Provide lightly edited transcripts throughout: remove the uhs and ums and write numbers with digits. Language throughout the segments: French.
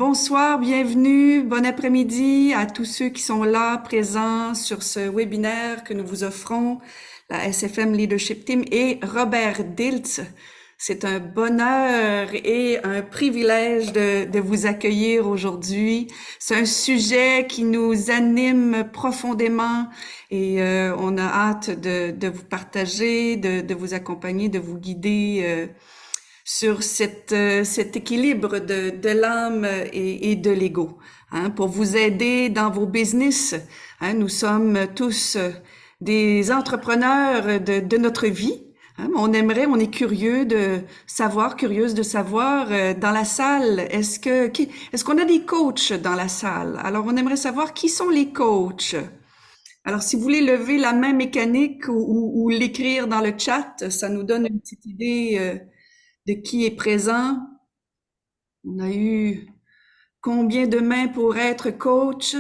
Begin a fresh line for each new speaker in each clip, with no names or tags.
Bonsoir, bienvenue, bon après-midi à tous ceux qui sont là, présents sur ce webinaire que nous vous offrons, la SFM Leadership Team et Robert Dilts. C'est un bonheur et un privilège de vous accueillir aujourd'hui. C'est un sujet qui nous anime profondément et on a hâte de vous partager, de vous accompagner, de vous guider sur cet équilibre de l'âme et de l'ego, hein, pour vous aider dans vos business. Hein, nous sommes tous des entrepreneurs de notre vie. Hein, on est curieux de savoir, curieuse de savoir dans la salle, est-ce qu'on a des coachs dans la salle? Alors, on aimerait savoir qui sont les coachs. Alors, si vous voulez lever la main mécanique ou l'écrire dans le chat, ça nous donne une petite idée de qui est présent. On a eu combien de mains pour être coach?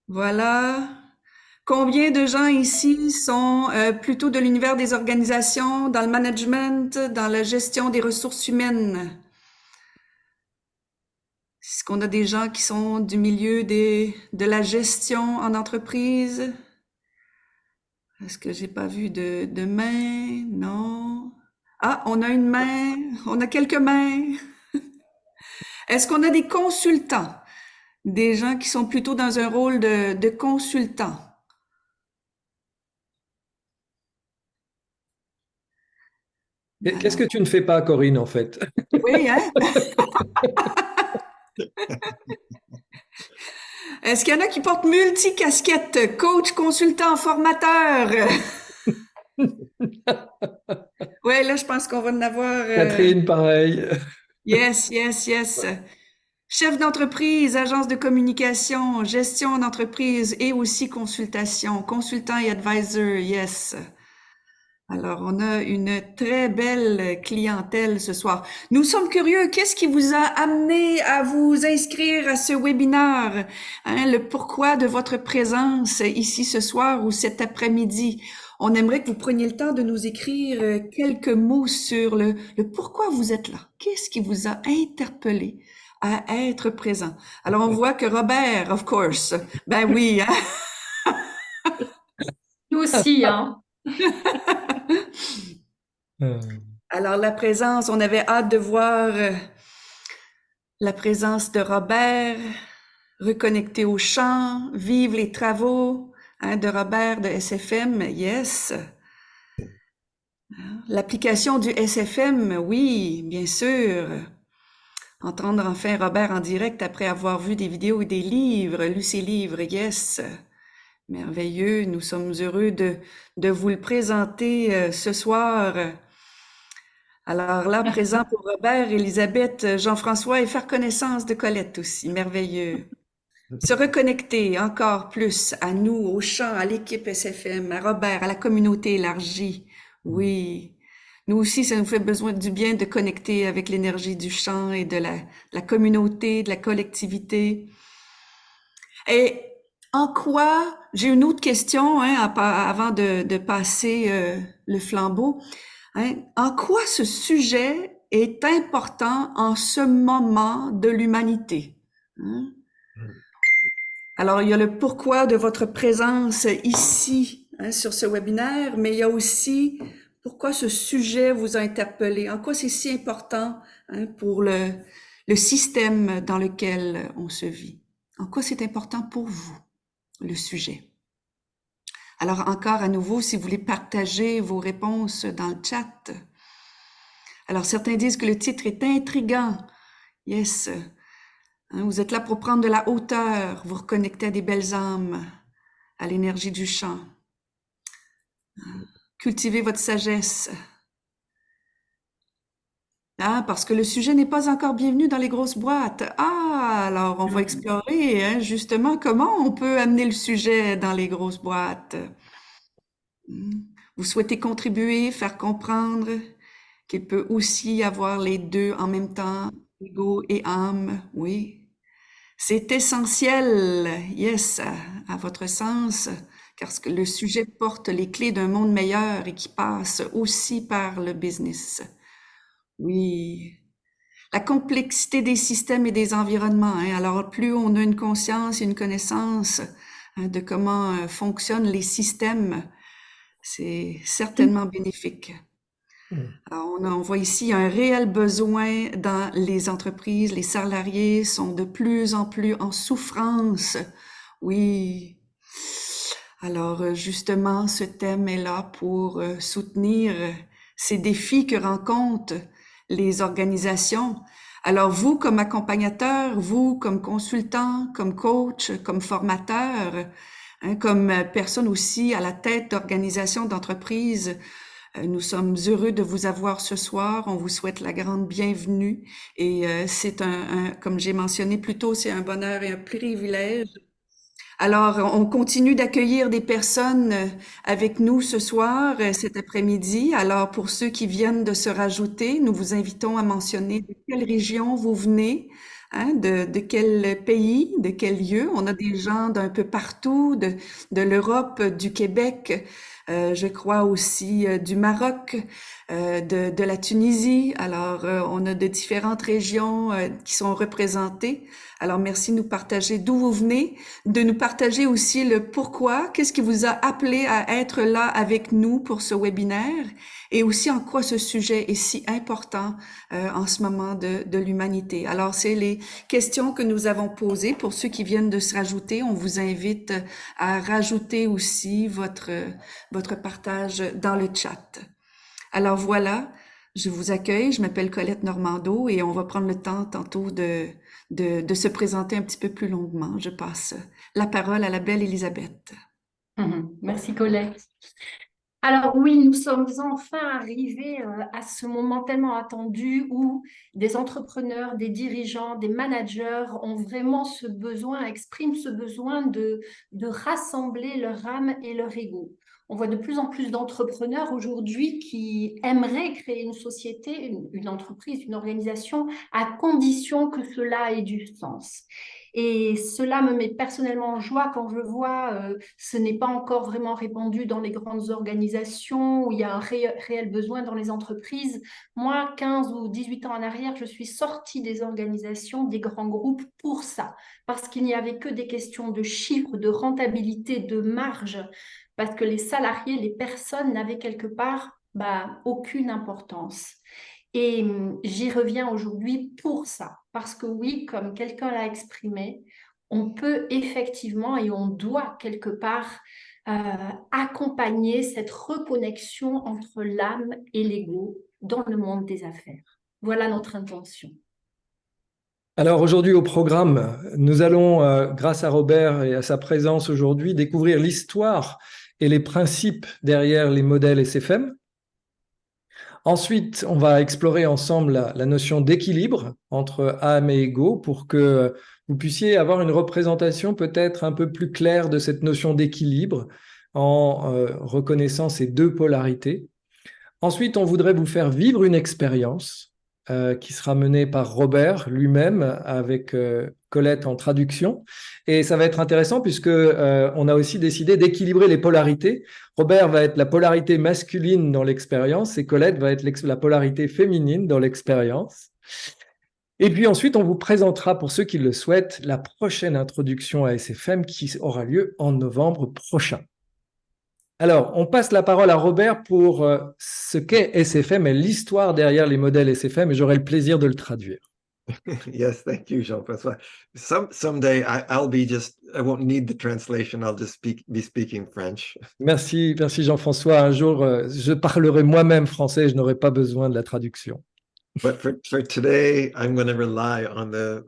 Voilà. Combien de gens ici sont plutôt de l'univers des organisations, dans le management, dans la gestion des ressources humaines? Est-ce qu'on a des gens qui sont du milieu de la gestion en entreprise? Est-ce que j'ai pas vu de mains? Non. Ah, on a une main. On a quelques mains. Est-ce qu'on a des consultants? Des gens qui sont plutôt dans un rôle de consultant.
Qu'est-ce
Alors,
que tu ne fais pas, Corinne, en fait?
oui, hein? Est-ce qu'il y en a qui portent multi-casquettes, coach, consultant, formateur? Oui, là, je pense qu'on va en avoir.
Catherine, pareil.
Yes, yes, yes. Chef d'entreprise, agence de communication, gestion d'entreprise et aussi consultation, consultant et advisor, yes. Alors, on a une très belle clientèle ce soir. Nous sommes curieux. Qu'est-ce qui vous a amené à vous inscrire à ce webinaire? Hein, le pourquoi de votre présence ici ce soir ou cet après-midi? On aimerait que vous preniez le temps de nous écrire quelques mots sur le pourquoi vous êtes là. Qu'est-ce qui vous a interpellé à être présent? Alors, on voit que Robert, of course. Ben oui, hein?
Nous aussi, hein.
Euh,
Alors, la présence, on avait hâte de voir la présence de Robert, reconnecter au chant, vivre les travaux hein, de Robert de SFM, yes. L'application du SFM, oui, bien sûr. Entendre enfin Robert en direct après avoir vu des vidéos et des livres, lu ses livres, yes. Merveilleux, nous sommes heureux de vous le présenter ce soir. Alors là, présent pour Robert, Elisabeth, Jean-François et faire connaissance de Colette aussi, merveilleux. Se reconnecter encore plus à nous, au chant, à l'équipe SFM, à Robert, à la communauté élargie. Oui. Nous aussi, ça nous fait besoin du bien de connecter avec l'énergie du chant et de la communauté, de la collectivité. Et en quoi, j'ai une autre question hein, avant de passer le flambeau. Hein, en quoi ce sujet est important en ce moment de l'humanité? Hein? Alors, il y a le pourquoi de votre présence ici hein, sur ce webinaire, mais il y a aussi pourquoi ce sujet vous a interpellé, en quoi c'est si important hein, pour le système dans lequel on se vit. En quoi c'est important pour vous, le sujet. Alors encore à nouveau, si vous voulez partager vos réponses dans le chat. Alors certains disent que le titre est intriguant. Yes. Hein, vous êtes là pour prendre de la hauteur, vous reconnecter à des belles âmes, à l'énergie du chant. Cultivez votre sagesse. Ah, parce que le sujet n'est pas encore bienvenu dans les grosses boîtes. Ah, alors on va explorer hein, justement comment on peut amener le sujet dans les grosses boîtes. Vous souhaitez contribuer, faire comprendre qu'il peut aussi y avoir les deux en même temps, ego et âme, oui. C'est essentiel, yes, à votre sens, car le sujet porte les clés d'un monde meilleur et qui passe aussi par le business. Oui. la complexité des systèmes et des environnements. Hein. Alors, plus on a une conscience et une connaissance de comment fonctionnent les systèmes, c'est certainement bénéfique. Alors, on voit ici un réel besoin dans les entreprises. Les salariés sont de plus en plus en souffrance. Oui. Alors, justement, ce thème est là pour soutenir ces défis que rencontrent les organisations. Alors, vous, comme accompagnateur, vous, comme consultant, comme coach, comme formateur, hein, comme personne aussi à la tête d'organisations, d'entreprises, nous sommes heureux de vous avoir ce soir. On vous souhaite la grande bienvenue. Et c'est comme j'ai mentionné plus tôt, c'est un bonheur et un privilège. Alors, on continue d'accueillir des personnes avec nous ce soir, cet après-midi. Alors, pour ceux qui viennent de se rajouter, nous vous invitons à mentionner de quelle région vous venez, hein, de quel pays, de quel lieu. On a des gens d'un peu partout, de l'Europe, du Québec, je crois aussi du Maroc, de la Tunisie. Alors, on a de différentes régions qui sont représentées. Alors, merci de nous partager d'où vous venez, de nous partager aussi le pourquoi, qu'est-ce qui vous a appelé à être là avec nous pour ce webinaire et aussi en quoi ce sujet est si important en ce moment de l'humanité. Alors, c'est les questions que nous avons posées. Pour ceux qui viennent de se rajouter, on vous invite à rajouter aussi votre partage dans le chat. Alors voilà, je vous accueille, je m'appelle Colette Normando et on va prendre le temps tantôt de se présenter un petit peu plus longuement. Je passe la parole à la belle Elisabeth.
Merci Colette. Alors oui, nous sommes enfin arrivés à ce moment tellement attendu où des entrepreneurs, des dirigeants, des managers ont vraiment ce besoin, expriment ce besoin de rassembler leur âme et leur ego. On voit de plus en plus d'entrepreneurs aujourd'hui qui aimeraient créer une société, une entreprise, une organisation, à condition que cela ait du sens. Et cela me met personnellement en joie quand je vois ce n'est pas encore vraiment répandu dans les grandes organisations où il y a un réel besoin dans les entreprises. Moi, 15 ou 18 ans en arrière, je suis sortie des organisations, des grands groupes pour ça, parce qu'il n'y avait que des questions de chiffres, de rentabilité, de marge, parce que les salariés, les personnes n'avaient quelque part aucune importance. Et j'y reviens aujourd'hui pour ça, parce que oui, comme quelqu'un l'a exprimé, on peut effectivement et on doit quelque part accompagner cette reconnexion entre l'âme et l'ego dans le monde des affaires. Voilà notre intention.
Alors aujourd'hui au programme, nous allons, grâce à Robert et à sa présence aujourd'hui, découvrir l'histoire et les principes derrière les modèles SFM. Ensuite, on va explorer ensemble la notion d'équilibre entre âme et ego pour que vous puissiez avoir une représentation peut-être un peu plus claire de cette notion d'équilibre en reconnaissant ces deux polarités. Ensuite, on voudrait vous faire vivre une expérience qui sera menée par Robert lui-même avec Colette en traduction. Et ça va être intéressant puisque on a aussi décidé d'équilibrer les polarités. Robert va être la polarité masculine dans l'expérience et Colette va être la polarité féminine dans l'expérience. Et puis ensuite, on vous présentera, pour ceux qui le souhaitent, la prochaine introduction à SFM qui aura lieu en novembre prochain. Alors, on passe la parole à Robert pour ce qu'est SFM et l'histoire derrière les modèles SFM, et j'aurai le plaisir de le traduire.
Yes, thank you, Jean-François. Someday I won't need the translation. I'll just be speaking French.
Merci Jean-François. Un jour, je parlerai moi-même français et je n'aurai pas besoin de la traduction.
But for today, I'm going to rely on the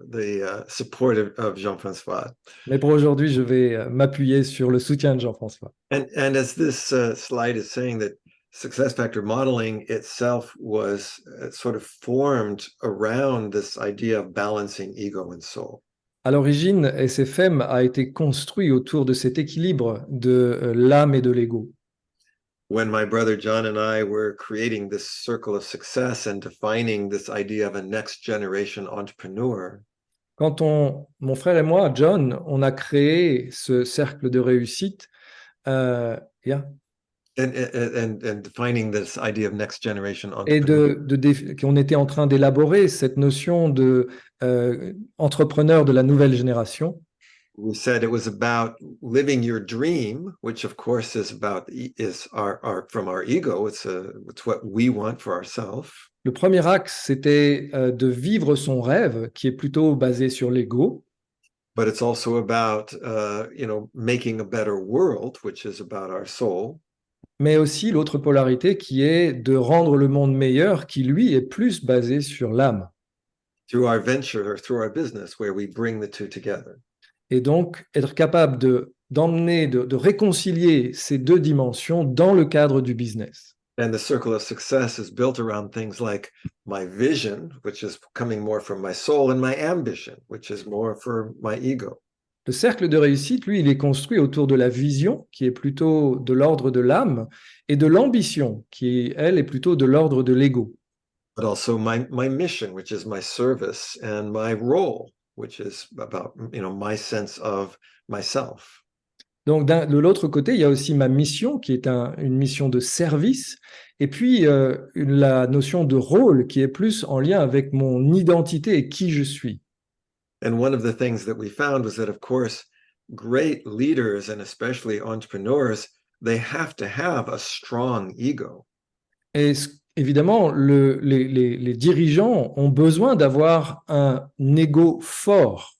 support of Jean-François.
Mais pour aujourd'hui, je vais m'appuyer sur le soutien de Jean-François.
And as this slide is saying, that success factor modeling itself was sort of formed around this idea of balancing ego and soul.
À l'origine, SFM a été construit autour de cet équilibre de l'âme et de l'ego.
When my brother John and I were creating this circle of success and defining this idea of a next generation entrepreneur,
Quand mon frère et moi, John, on a créé ce cercle de réussite,
and defining this idea of next generation
et
entrepreneur.
qu'on était en train d'élaborer cette notion de entrepreneur de la nouvelle génération.
We said it was about living your dream, which of course is from our ego. It's what we want for ourselves.
Le premier axe, c'était de vivre son rêve, qui est plutôt basé sur l'ego.
But it's also about, making a better world, which is about our soul.
Mais aussi l'autre polarité qui est de rendre le monde meilleur, qui lui est plus basé sur l'âme.
Through our venture or through our business, where we bring the two together.
Et donc, être capable de réconcilier ces deux dimensions dans le cadre du business.
And the circle of success is built around things like my vision, which is coming more from my soul, and my ambition, which is more for my ego.
Le cercle de réussite, lui, il est construit autour de la vision, qui est plutôt de l'ordre de l'âme, et de l'ambition, qui, elle, est plutôt de l'ordre de l'ego.
But also my mission, which is my service, and my role, which is about, my sense of myself.
Donc, de l'autre côté, il y a aussi ma mission, qui est une mission de service, et puis la notion de rôle, qui est plus en lien avec mon identité et qui je suis.
And one of the things that we found was that, of course, great leaders, and especially entrepreneurs, they have to have a strong ego.
Et évidemment, les dirigeants ont besoin d'avoir un ego fort.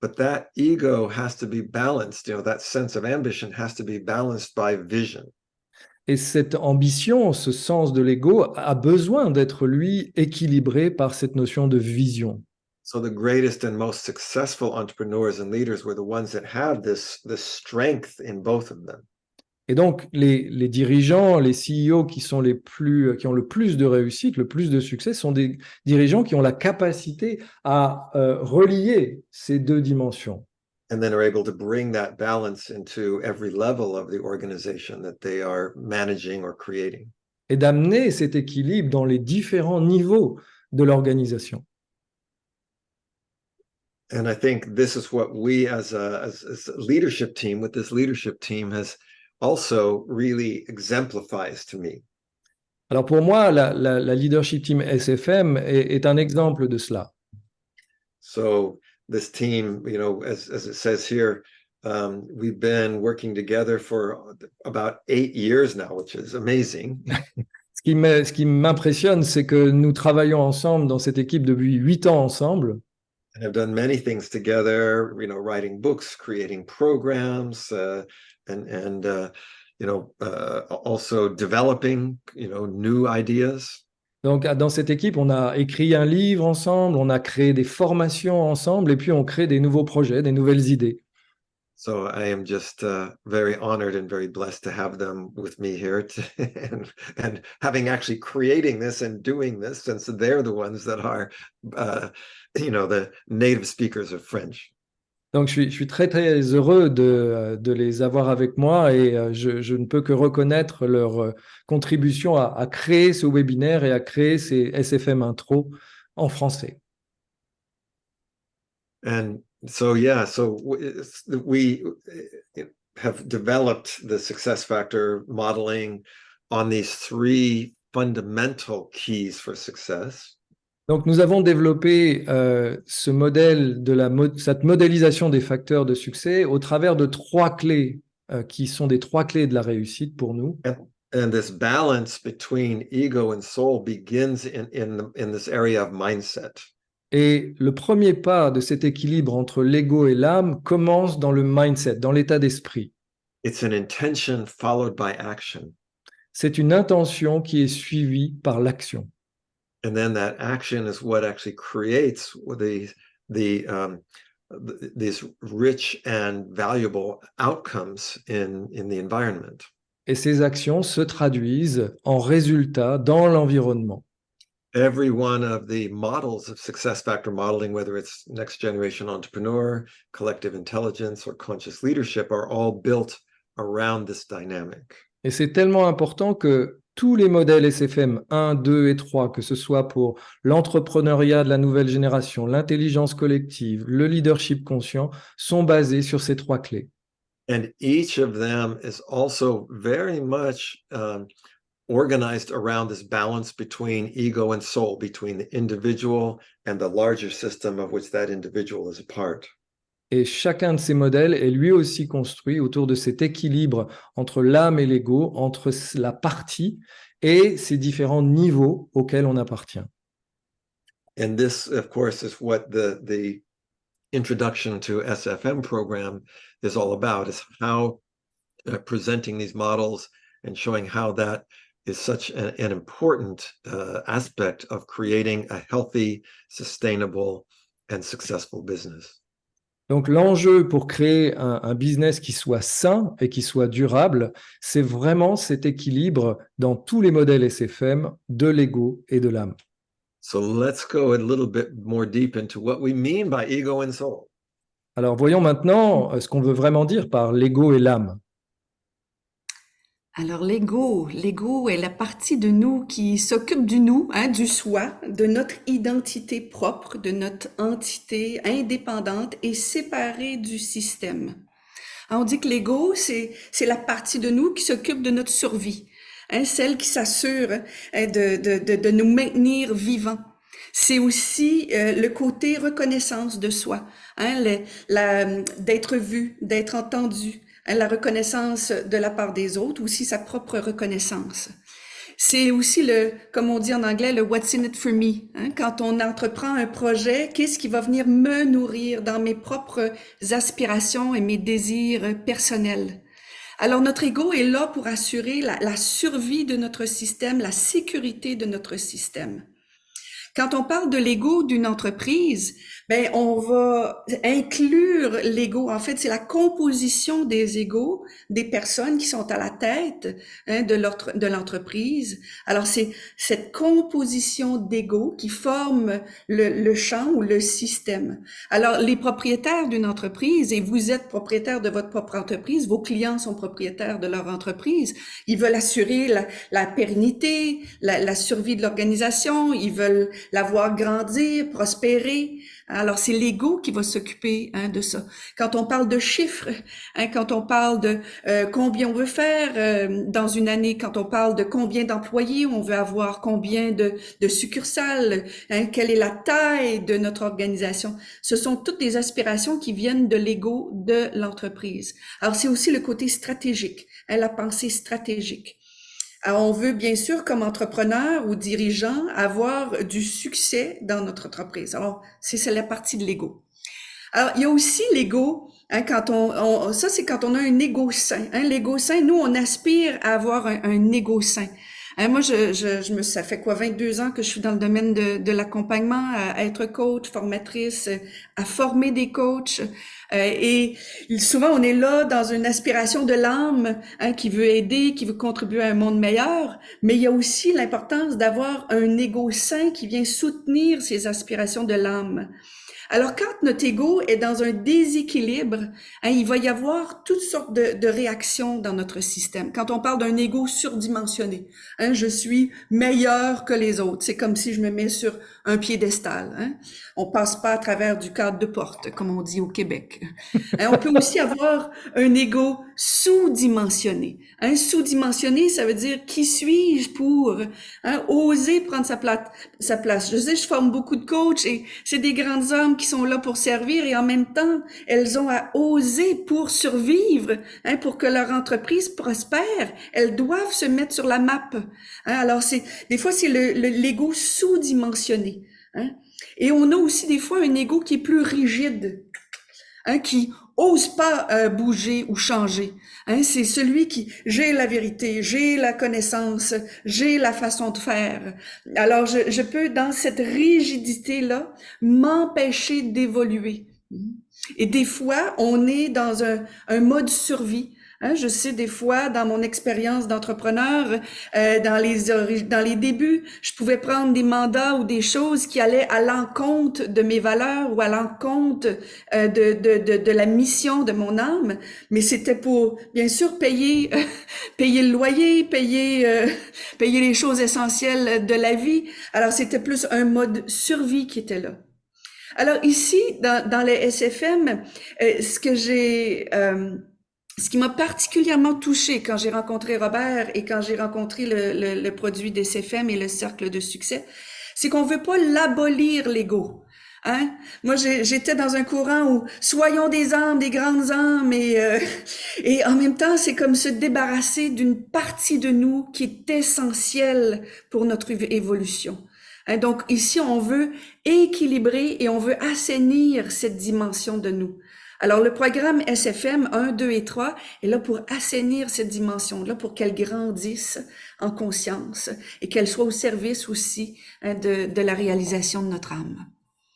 But that ego has to be balanced, that sense of ambition has to be balanced by vision.
Et cette ambition, ce sens de l'ego, a besoin d'être, lui, équilibré par cette notion de vision.
So the greatest and most successful entrepreneurs and leaders were the ones that have this strength in both of them.
Et donc, les dirigeants, les CEO qui ont le plus de réussite, le plus de succès, sont des dirigeants qui ont la capacité à relier ces deux dimensions.
And then are able to bring that balance into every level of the organization that they are managing or creating.
Et d'amener cet équilibre dans les différents niveaux de l'organisation.
And I think this is what we as a leadership team, with this leadership team, has also really exemplifies to me.
Alors pour moi, la leadership team SFM est un exemple de cela.
So this team, as it says here, we've been working together for about 8 years now, which is amazing.
Ce qui m'impressionne, c'est que nous travaillons ensemble dans cette équipe depuis 8 ans ensemble.
And have done many things together, writing books, creating programs, also developing, new ideas.
Donc, dans cette équipe, on a écrit un livre ensemble, on a créé des formations ensemble, et puis on crée des nouveaux projets, des nouvelles idées.
So I am just very honored and very blessed to have them with me here, and having actually creating this and doing this, since they're the ones that are, the native speakers of French.
Donc, je suis très, très heureux de les avoir avec moi, et je ne peux que reconnaître leur contribution à créer ce webinaire et à créer ces SFM Intro en français.
And so, we have developed the success factor modeling on these 3 fundamental keys for success.
Donc, nous avons développé ce modèle cette modélisation des facteurs de succès au travers de 3 clés qui sont des 3 clés de la réussite pour nous.
And this balance between ego and soul begins in this area of mindset.
Et le premier pas de cet équilibre entre l'ego et l'âme commence dans le mindset, dans l'état d'esprit.
It's an intention followed by action.
C'est une intention qui est suivie par l'action.
And then that action is what actually creates these rich and valuable outcomes in the environment.
Et ces actions se traduisent en résultats dans l'environnement.
Every one of the models of success factor modeling, whether it's next generation entrepreneur, collective intelligence, or conscious leadership, are all built around this dynamic.
Et c'est tellement important que tous les modèles SFM 1, 2 et 3, que ce soit pour l'entrepreneuriat de la nouvelle génération, l'intelligence collective, le leadership conscient, sont basés sur ces 3 clés.
And each of them is also very much organized around this balance between ego and soul, between the individual and the larger system of which that individual is a part.
Et chacun de ces modèles est lui aussi construit autour de cet équilibre entre l'âme et l'ego, entre la partie et ces différents niveaux auxquels on appartient.
And this, of course, is what the introduction to SFM program is all about, is how presenting these models and showing how that is such an important aspect of creating a healthy, sustainable, and successful business.
Donc l'enjeu pour créer un business qui soit sain et qui soit durable, c'est vraiment cet équilibre dans tous les modèles SFM de l'ego et de l'âme.
So let's go a little bit more deep into what we mean by ego and soul.
Alors voyons maintenant ce qu'on veut vraiment dire par l'ego et l'âme.
Alors l'ego est la partie de nous qui s'occupe du nous, du soi, de notre identité propre, de notre entité indépendante et séparée du système. On dit que l'ego, c'est la partie de nous qui s'occupe de notre survie, celle qui s'assure de nous maintenir vivants. C'est aussi le côté reconnaissance de soi, d'être vu, d'être entendu, la reconnaissance de la part des autres, aussi sa propre reconnaissance. C'est aussi comme on dit en anglais, le what's in it for me. Quand on entreprend un projet, qu'est-ce qui va venir me nourrir dans mes propres aspirations et mes désirs personnels? Alors notre ego est là pour assurer la survie de notre système, la sécurité de notre système. Quand on parle de l'ego d'une entreprise, on va inclure l'ego. En fait, c'est la composition des égos des personnes qui sont à la tête de l'entreprise. Alors, c'est cette composition d'égos qui forme le champ ou le système. Alors, les propriétaires d'une entreprise, et vous êtes propriétaire de votre propre entreprise, vos clients sont propriétaires de leur entreprise, ils veulent assurer la pérennité, la survie de l'organisation, ils veulent la voir grandir, prospérer. Alors, c'est l'ego qui va s'occuper de ça. Quand on parle de chiffres, quand on parle de combien on veut faire dans une année, quand on parle de combien d'employés on veut avoir, combien de succursales, quelle est la taille de notre organisation, ce sont toutes des aspirations qui viennent de l'ego de l'entreprise. Alors, c'est aussi le côté stratégique, la pensée stratégique. Alors, on veut bien sûr, comme entrepreneur ou dirigeant, avoir du succès dans notre entreprise. Alors, c'est la partie de l'ego. Alors, il y a aussi l'ego, quand ça c'est quand on a un ego sain. L'ego sain, nous, on aspire à avoir un ego sain. Moi, ça fait 22 ans que je suis dans le domaine de l'accompagnement, à être coach, formatrice, à former des coachs. Et souvent, on est là dans une aspiration de l'âme qui veut aider, qui veut contribuer à un monde meilleur. Mais il y a aussi l'importance d'avoir un ego sain qui vient soutenir ces aspirations de l'âme. Alors, quand notre ego est dans un déséquilibre, il va y avoir toutes sortes de réactions dans notre système. Quand on parle d'un ego surdimensionné, je suis meilleur que les autres. C'est comme si je me mets sur un piédestal. On passe pas à travers du cadre de porte, comme on dit au Québec. On peut aussi avoir un ego sous-dimensionné. Sous-dimensionné, ça veut dire qui suis-je pour oser prendre sa place. Je sais, je forme beaucoup de coachs et c'est des grandes âmes qui sont là pour servir et en même temps, elles ont à oser pour survivre, pour que leur entreprise prospère. Elles doivent se mettre sur la map. Alors, des fois, c'est l'ego sous-dimensionné. Et on a aussi des fois un ego qui est plus rigide, qui ose pas bouger ou changer. C'est celui qui, j'ai la vérité, j'ai la connaissance, j'ai la façon de faire. Alors, je peux, dans cette rigidité-là, m'empêcher d'évoluer. Et des fois, on est dans un mode survie. Je sais des fois, dans mon expérience d'entrepreneur, dans les débuts, je pouvais prendre des mandats ou des choses qui allaient à l'encontre de mes valeurs ou à l'encontre de la mission de mon âme, mais c'était pour, bien sûr, payer le loyer, payer les choses essentielles de la vie. Alors, c'était plus un mode survie qui était là. Alors ici, dans les SFM, ce que j'ai ce qui m'a particulièrement touchée quand j'ai rencontré Robert et quand j'ai rencontré le produit des CFM et le cercle de succès, c'est qu'on veut pas l'abolir l'ego. Hein? Moi, j'étais dans un courant où soyons des âmes, des grandes âmes, et en même temps, c'est comme se débarrasser d'une partie de nous qui est essentielle pour notre évolution. Hein? Donc ici, on veut équilibrer et on veut assainir cette dimension de nous. Alors, le programme SFM 1, 2 et 3 est là pour assainir cette dimension-là, pour qu'elle grandisse en conscience et qu'elle soit au service aussi de la réalisation de notre âme.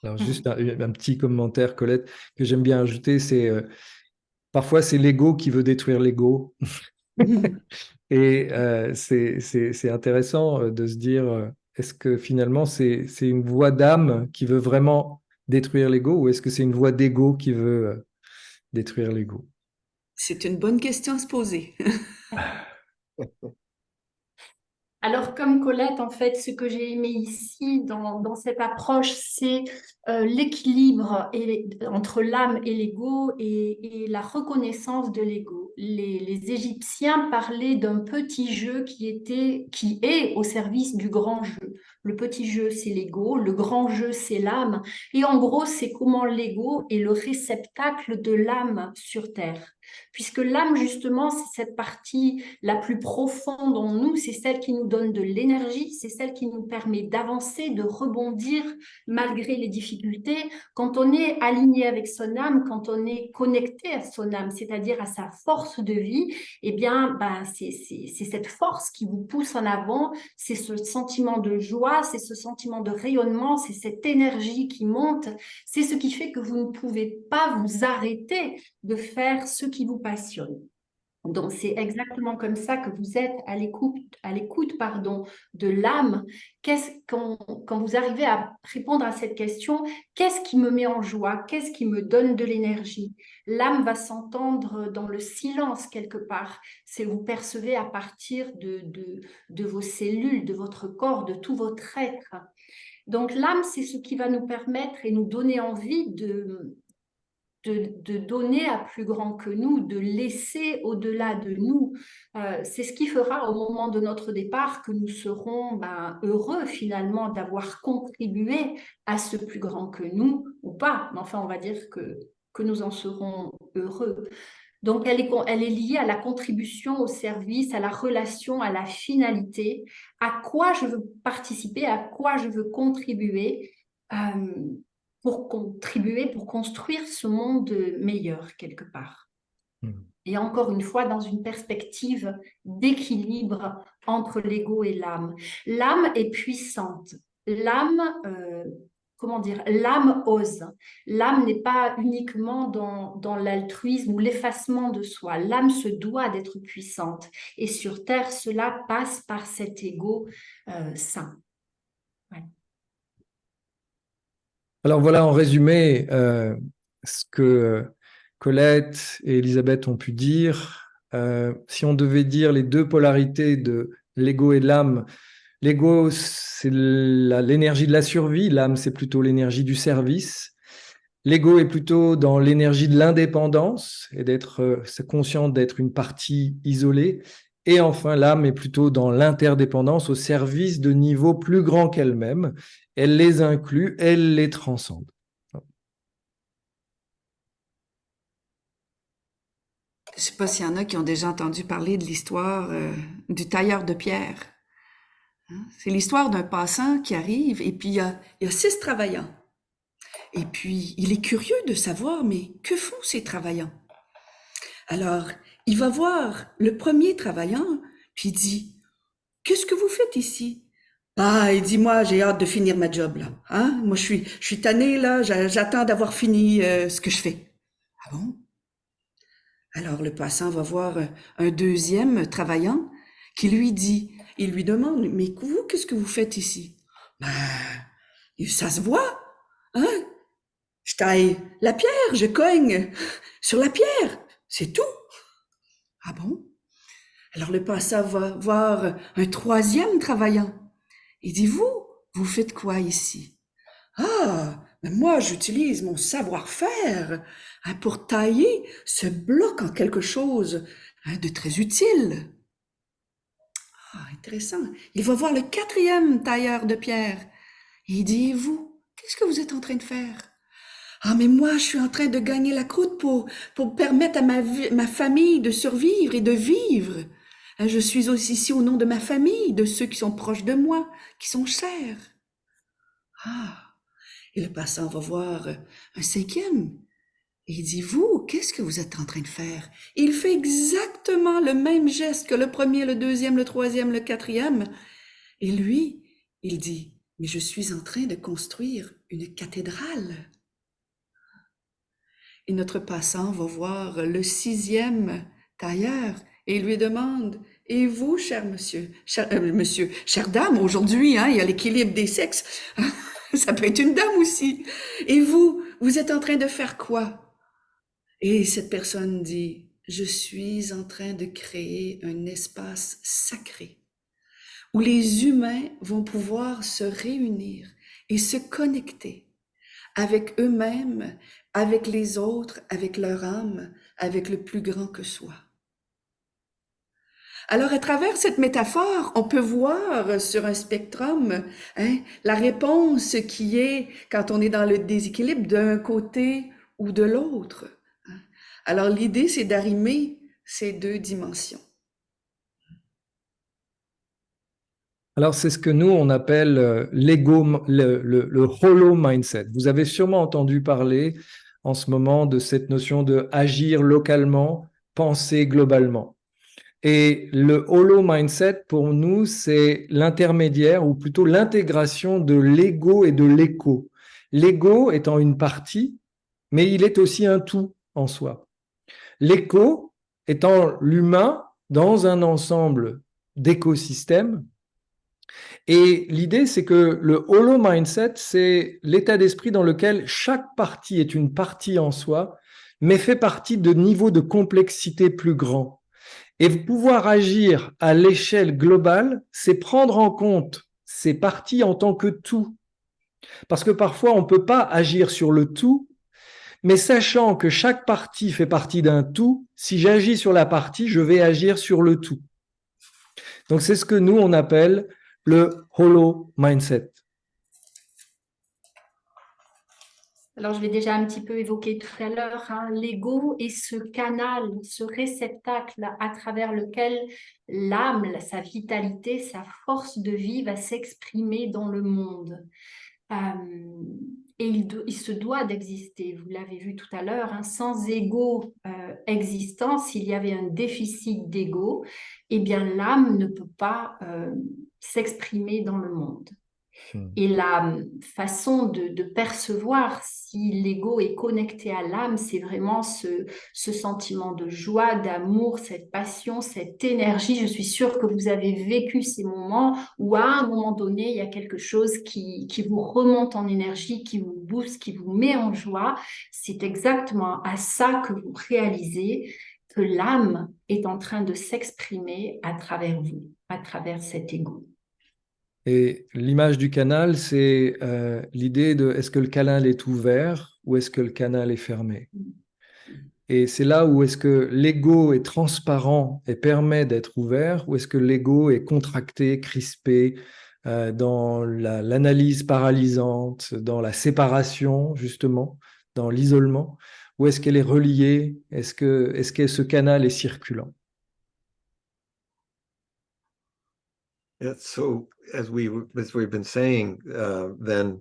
Alors, juste un petit commentaire, Colette, que j'aime bien ajouter, c'est parfois c'est l'ego qui veut détruire l'ego. Et c'est intéressant de se dire, est-ce que finalement c'est une voix d'âme qui veut vraiment détruire l'ego ou est-ce que c'est une voix d'ego qui veut détruire l'ego?
C'est une bonne question à se poser.
Alors, comme Colette, en fait, ce que j'ai aimé ici dans cette approche, c'est l'équilibre entre l'âme et l'ego et la reconnaissance de l'ego. Les Égyptiens parlaient d'un petit jeu qui est au service du grand jeu. Le petit jeu, c'est l'ego, le grand jeu, c'est l'âme. Et en gros, c'est comment l'ego est le réceptacle de l'âme sur Terre. Puisque l'âme, justement, c'est cette partie la plus profonde en nous, c'est celle qui nous donne de l'énergie, c'est celle qui nous permet d'avancer, de rebondir malgré les difficultés. Quand on est aligné avec son âme, quand on est connecté à son âme, c'est-à-dire à sa force de vie, eh bien, c'est cette force qui vous pousse en avant, c'est ce sentiment de joie, c'est ce sentiment de rayonnement, c'est cette énergie qui monte, c'est ce qui fait que vous ne pouvez pas vous arrêter de faire ce qui vous passionne. Donc, c'est exactement comme ça que vous êtes à l'écoute, de l'âme. Quand vous arrivez à répondre à cette question, qu'est-ce qui me met en joie? Qu'est-ce qui me donne de l'énergie? L'âme va s'entendre dans le silence quelque part. C'est vous percevez à partir de vos cellules, de votre corps, de tout votre être. Donc, l'âme, c'est ce qui va nous permettre et nous donner envie de donner à plus grand que nous, de laisser au-delà de nous. C'est ce qui fera au moment de notre départ que nous serons heureux finalement d'avoir contribué à ce plus grand que nous, ou pas, mais enfin on va dire que nous en serons heureux. Donc elle est liée à la contribution au service, à la relation, à la finalité, à quoi je veux participer, à quoi je veux contribuer. Pour contribuer, pour construire ce monde meilleur quelque part. Et encore une fois, dans une perspective d'équilibre entre l'ego et l'âme. L'âme est puissante. L'âme, l'âme ose. L'âme n'est pas uniquement dans l'altruisme ou l'effacement de soi. L'âme se doit d'être puissante. Et sur Terre, cela passe par cet ego sain. Ouais.
Alors voilà en résumé ce que Colette et Elisabeth ont pu dire. Si on devait dire les deux polarités de l'ego et de l'âme, l'ego c'est l'énergie de la survie, l'âme c'est plutôt l'énergie du service. L'ego est plutôt dans l'énergie de l'indépendance et d'être conscient d'être une partie isolée. Et enfin, l'âme est plutôt dans l'interdépendance au service de niveaux plus grands qu'elle-même. Elle les inclut, elle les transcende.
Je ne sais pas s'il y en a qui ont déjà entendu parler de l'histoire du tailleur de pierre. Hein? C'est l'histoire d'un passant qui arrive et puis il y a 6 travaillants. Et puis, il est curieux de savoir, mais que font ces travaillants? Alors, il va voir le premier travaillant, puis il dit, « Qu'est-ce que vous faites ici? » Ah, il dit, « Moi, j'ai hâte de finir ma job, là. Hein? Moi, je suis tanné, là, j'attends d'avoir fini ce que je fais. » Ah bon? Alors, le passant va voir un deuxième travaillant qui lui dit, il lui demande, « Mais vous, qu'est-ce que vous faites ici? » Ben, ça se voit, hein? Je taille la pierre, je cogne sur la pierre, c'est tout. Ah bon? Alors le passant va voir un troisième travaillant. Il dit, vous faites quoi ici? Ah, Mais moi, j'utilise mon savoir-faire pour tailler ce bloc en quelque chose de très utile. Ah, intéressant. Il va voir le 4e tailleur de pierre. Et il dit, et vous, qu'est-ce que vous êtes en train de faire? Ah, mais moi, je suis en train de gagner la croûte pour permettre à ma famille de survivre et de vivre. Je suis aussi ici au nom de ma famille, de ceux qui sont proches de moi, qui sont chers. Ah, et le passant va voir un 5e. Et il dit, vous, qu'est-ce que vous êtes en train de faire? Il fait exactement le même geste que le 1er, le 2e, le 3e, le 4e. Et lui, il dit, mais je suis en train de construire une cathédrale. Et notre passant va voir le 6e tailleur et lui demande, et vous, cher monsieur, chère dame, aujourd'hui, il y a l'équilibre des sexes, ça peut être une dame aussi. Et vous êtes en train de faire quoi? Et cette personne dit, je suis en train de créer un espace sacré où les humains vont pouvoir se réunir et se connecter avec eux-mêmes, avec les autres, avec leur âme, avec le plus grand que soi. Alors, à travers cette métaphore, on peut voir sur un spectrum la réponse qui est, quand on est dans le déséquilibre, d'un côté ou de l'autre. Alors, l'idée, c'est d'arrimer ces 2 dimensions.
Alors, c'est ce que nous, on appelle l'ego, le hollow mindset. Vous avez sûrement entendu parler en ce moment de cette notion de agir localement, penser globalement. Et le hollow mindset, pour nous, c'est l'intermédiaire ou plutôt l'intégration de l'ego et de l'écho. L'ego étant une partie, mais il est aussi un tout en soi. L'écho étant l'humain dans un ensemble d'écosystèmes. Et l'idée, c'est que le hollow mindset, c'est l'état d'esprit dans lequel chaque partie est une partie en soi, mais fait partie de niveaux de complexité plus grands. Et pouvoir agir à l'échelle globale, c'est prendre en compte ces parties en tant que tout. Parce que parfois, on ne peut pas agir sur le tout, mais sachant que chaque partie fait partie d'un tout, si j'agis sur la partie, je vais agir sur le tout. Donc, c'est ce que nous, on appelle le hollow mindset.
Alors, je l'ai déjà un petit peu évoqué tout à l'heure, l'ego est ce canal, ce réceptacle à travers lequel l'âme, sa vitalité, sa force de vie va s'exprimer dans le monde. Et il se doit d'exister, vous l'avez vu tout à l'heure, sans ego existant, s'il y avait un déficit d'ego, eh bien l'âme ne peut pas s'exprimer dans le monde. Et la façon de percevoir si l'ego est connecté à l'âme, c'est vraiment ce sentiment de joie, d'amour, cette passion, cette énergie. Je suis sûre que vous avez vécu ces moments où à un moment donné, il y a quelque chose qui vous remonte en énergie, qui vous booste, qui vous met en joie. C'est exactement à ça que vous réalisez que l'âme est en train de s'exprimer à travers vous, à travers cet ego.
Et l'image du canal, c'est l'idée de est-ce que le canal est ouvert ou est-ce que le canal est fermé? Et c'est là où est-ce que l'ego est transparent et permet d'être ouvert, ou est-ce que l'ego est contracté, crispé, dans l'analyse paralysante, dans la séparation justement, dans l'isolement, ou est-ce qu'elle est reliée? Est-ce que ce canal est circulant?
Yeah, so as we've been saying, then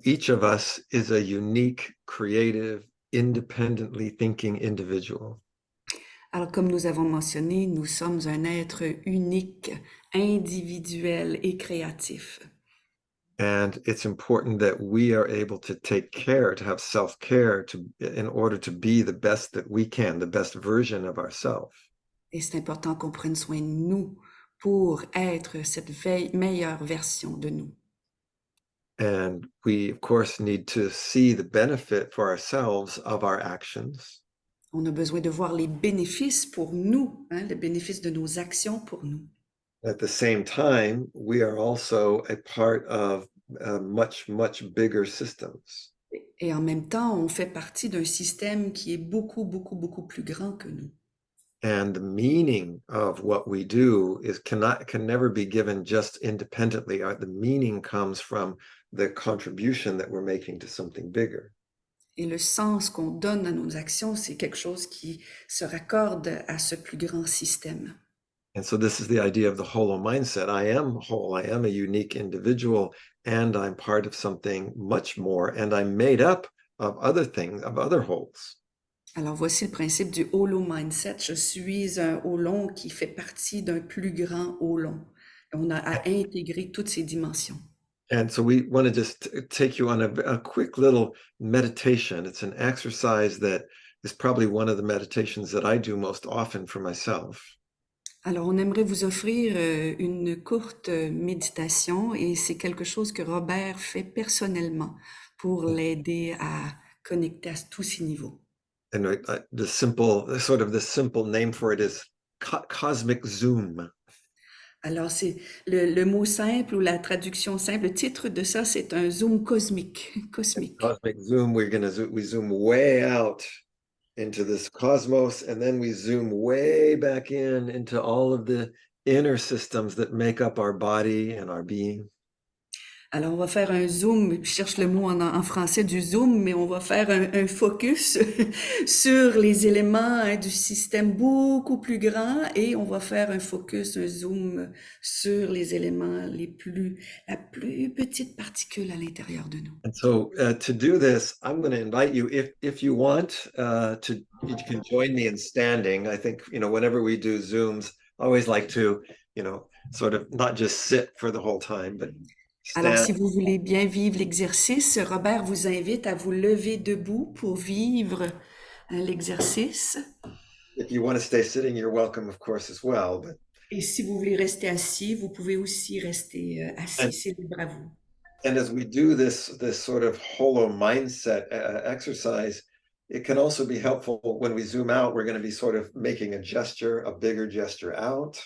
each of us is a unique, creative, independently thinking individual.
Alors, comme nous avons mentionné, nous sommes un être unique, individuel et créatif.
And it's important that we are able to take care, to have self-care, in order to be the best that we can, the best version of ourselves.
Et c'est important qu'on prenne soin de nous pour être cette meilleure version de nous.
And we, of course, need to see the benefit for ourselves of our actions.
On a besoin de voir les bénéfices pour nous, les bénéfices de nos actions pour nous.
At the same time, we are also a part of much, much bigger systems.
Et en même temps, on fait partie d'un système qui est beaucoup, beaucoup, beaucoup plus grand que nous.
And the meaning of what we do can never be given just independently. The meaning comes from the contribution that we're making to something bigger.
Et le sens qu'on donne à nos actions, c'est quelque chose qui se raccorde à ce plus grand système.
And so this is the idea of the holo mindset. I am whole, I am a unique individual, and I'm part of something much more, and I'm made up of other things, of other wholes.
Alors voici le principe du holo mindset. Je suis un holon qui fait partie d'un plus grand holon. On a à intégrer toutes ces dimensions.
And so we want to just take you on a quick little meditation. It's an exercise that is probably one of the meditations that I do most often for myself.
Alors, on aimerait vous offrir une courte méditation et c'est quelque chose que Robert fait personnellement pour l'aider à connecter à tous ces niveaux.
And the simple name for it is cosmic zoom.
Alors, c'est le mot simple ou la traduction simple, le titre de ça, c'est un zoom cosmique.
Cosmic zoom, we zoom way out into this cosmos, and then we zoom way back into all of the inner systems that make up our body and our being.
Alors, on va faire un zoom, je cherche le mot en français du zoom, mais on va faire un focus sur les éléments du système beaucoup plus grand et on va faire un focus, un zoom sur les éléments la plus petite particule à l'intérieur de nous.
And so to do this, I'm going to invite you, if you want, you can join me in standing. I think, whenever we do Zooms, I always like to, sort of not just sit for the whole time, but
alors, si vous voulez bien vivre l'exercice, Robert vous invite à vous lever debout pour vivre l'exercice.
If you want to stay sitting, you're welcome, of course, as well. But...
Et si vous voulez rester assis, vous pouvez aussi rester assis, c'est libre à vous.
And as we do this sort of holo mindset exercise, it can also be helpful when we zoom out. We're going to be sort of making a bigger gesture out.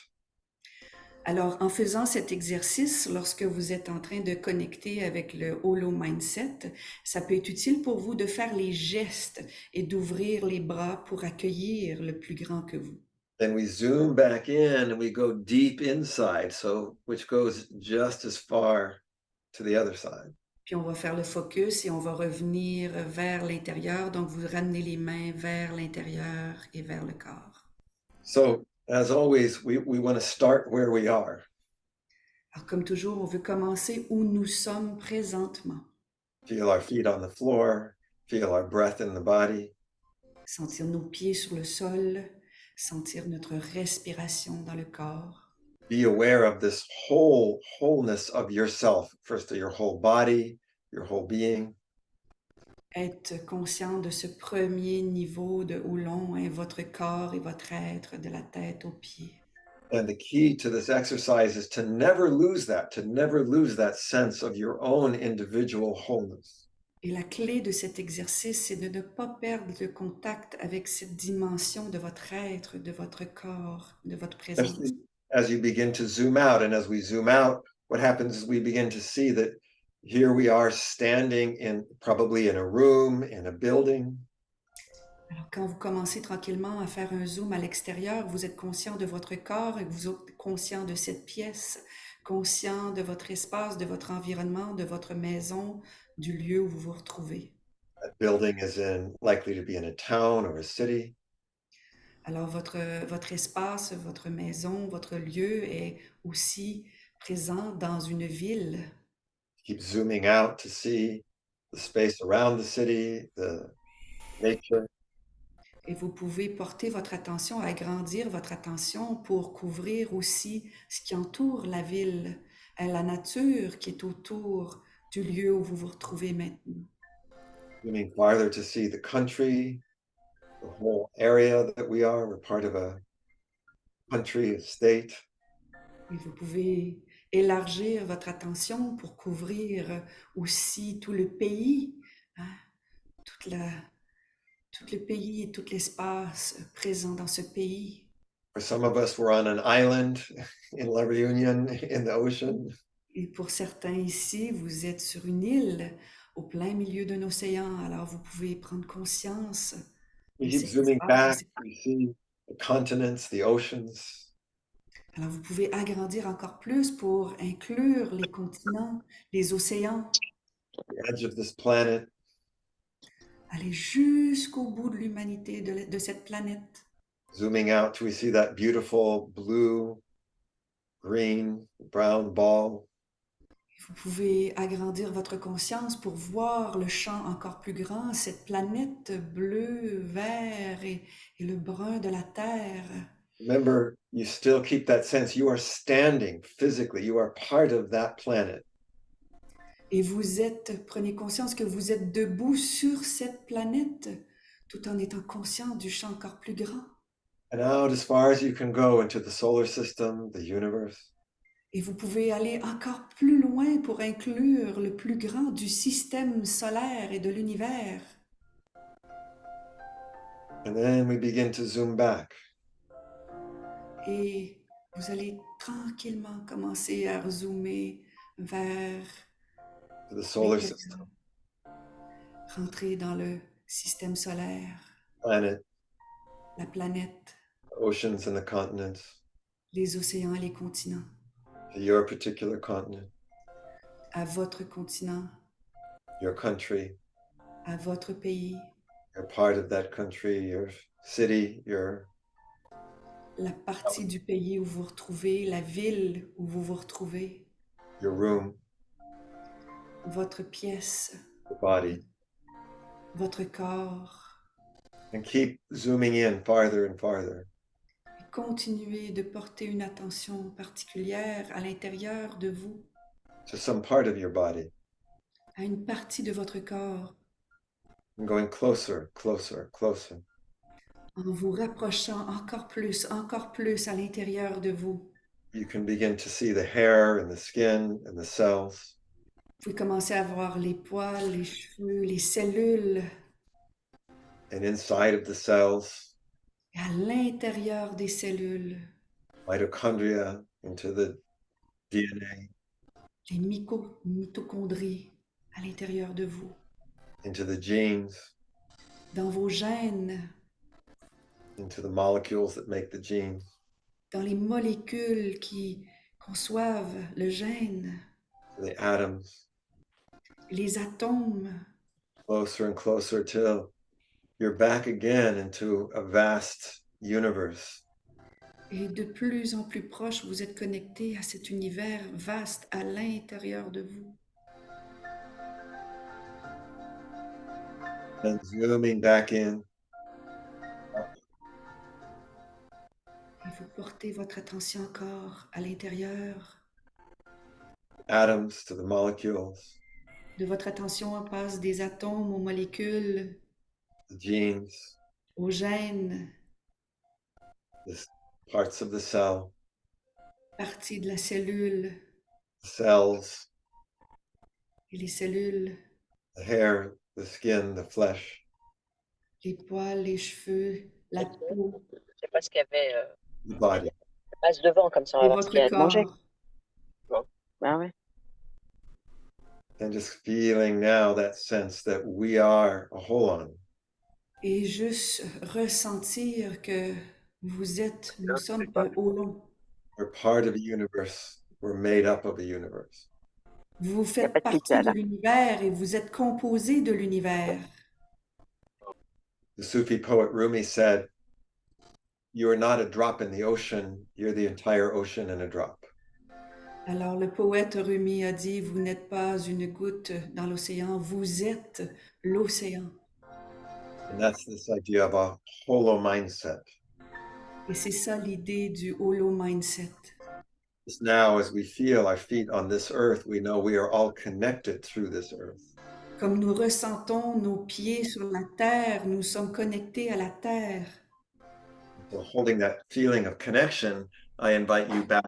Alors, en faisant cet exercice, lorsque vous êtes en train de connecter avec le holo mindset, ça peut être utile pour vous de faire les gestes et d'ouvrir les bras pour accueillir le plus grand que vous.
Then we zoom back in and we go deep inside, which goes just as far to the other side.
Puis on va faire le focus et on va revenir vers l'intérieur. Donc, vous ramenez les mains vers l'intérieur et vers le corps.
So, as always, we want to start where we are.
Alors, comme toujours, on veut commencer où nous sommes présentement.
Feel our feet on the floor, feel our breath in the body.
Sentir nos pieds sur le sol, sentir notre respiration dans le corps.
Be aware of this wholeness of yourself, first of your whole body, your whole being.
Être conscient de ce premier niveau de holon, votre corps et votre être, de la tête aux pieds.
And the key to this exercise is to never lose that sense of your own individual wholeness.
Et la clé de cet exercice, c'est de ne pas perdre le contact avec cette dimension de votre être, de votre corps, de votre présence.
As you begin to zoom out, and as we zoom out, what happens is we begin to see that here we are standing probably in a room, in a building.
Alors, quand vous commencez tranquillement à faire un zoom à l'extérieur, vous êtes conscient de votre corps et vous êtes conscient de cette pièce, conscient de votre espace, de votre environnement, de votre maison, du lieu où vous vous retrouvez.
That building is likely to be in a town or a city.
Alors, votre espace, votre maison, votre lieu est aussi présent dans une ville.
Keep zooming out to see the space around the city, the nature.
Et vous pouvez porter votre attention, agrandir votre attention pour couvrir aussi ce qui entoure la ville, la nature qui est autour du lieu où vous vous retrouvez maintenant.
Zooming farther to see the country, the whole area that we are. We're part of a country, a state.
Et vous pouvez élargir votre attention pour couvrir aussi tout le pays, hein, tout le pays et tout l'espace présent dans ce pays.
For some of us, we're on an island in La Reunion in the ocean.
Et pour certains ici, vous êtes sur une île au plein milieu d'un océan, alors vous pouvez prendre conscience
We
de
keep
cet
zooming
espace, de
back, we see the continents, the oceans,
Alors vous pouvez agrandir encore plus pour inclure les continents, les océans,
the edge of this planet,
aller jusqu'au bout de l'humanité, de cette planète.
zooming out till we see that beautiful blue, green, brown ball.
Vous pouvez agrandir votre conscience pour voir le champ encore plus grand, cette planète bleue, vert et le brun de la Terre.
Remember, you still keep that sense you are standing physically, you are part of that planet.
Et prenez conscience que vous êtes debout sur cette planète, tout en étant conscient du champ encore plus grand.
And out as far as you can go into the solar system, the universe.
Et vous pouvez aller encore plus loin pour inclure le plus grand du système solaire et de l'univers.
And then we begin to zoom back.
Et vous allez tranquillement commencer à zoomer vers
To the solar
l'intérieur,
system,
rentrer dans le système solaire,
planet,
la planète,
oceans and the continents,
les océans et les continents,
to your particular continent,
à votre continent,
your country,
à votre pays,
you're part of that country, your city,
la partie du pays où vous vous retrouvez, la ville où vous vous retrouvez,
your room,
votre pièce,
your body,
votre corps.
and keep zooming in farther and farther.
Continuez de porter une attention particulière à l'intérieur de vous,
To some part of your body,
à une partie de votre corps,
and going closer, closer, closer.
en vous rapprochant encore plus à l'intérieur de vous.
You can begin to see the hair and the skin and the cells.
Vous pouvez commencer à voir les poils, les cheveux, les cellules,
And inside of the cells,
et à l'intérieur des cellules,
mitochondria into the DNA,
les mitochondries à l'intérieur de vous,
into the genes,
dans vos gènes,
into the molecules that make the genes,
dans les molécules qui conçoivent le gène,
the atoms,
les atomes,
closer and closer till you're back again into a vast universe.
et de plus en plus proche, vous êtes connecté à cet univers vaste à l'intérieur de vous.
And zooming back in,
Et vous portez votre attention encore à l'intérieur.
atoms to the molecules,
De votre attention, on passe des atomes aux molécules,
the genes,
aux gènes,
the parts of the cell,
parties de la cellule,
the cells,
et les cellules,
the hair, the skin, the flesh,
les poils, les cheveux, la peau
Je sais pas ce qu'il y avait.
the body.
Je passe devant comme ça, on
et
va voir ce qu'il y a
votre
à manger.
corps.
Ah ouais.
And just feeling now that sense that we are a whole.
Et juste ressentir que nous sommes un holon.
We're part of a universe. We're made up of a universe.
Vous
Y a
faites
pas de
partie
pizza,
de
là.
l'univers et vous êtes composé de l'univers.
The Sufi poet Rumi said, "You are not a drop in the ocean, you're the entire ocean in a drop."
Alors le poète Rumi a dit, vous n'êtes pas une goutte dans l'océan, vous êtes l'océan.
And that's this idea of a holo mindset.
Et c'est ça l'idée du holo mindset.
Just now, as we feel our feet on this earth, we know we are all connected through this earth.
Comme nous ressentons nos pieds sur la terre, nous sommes connectés à la terre.
So holding that feeling of connection, I invite you back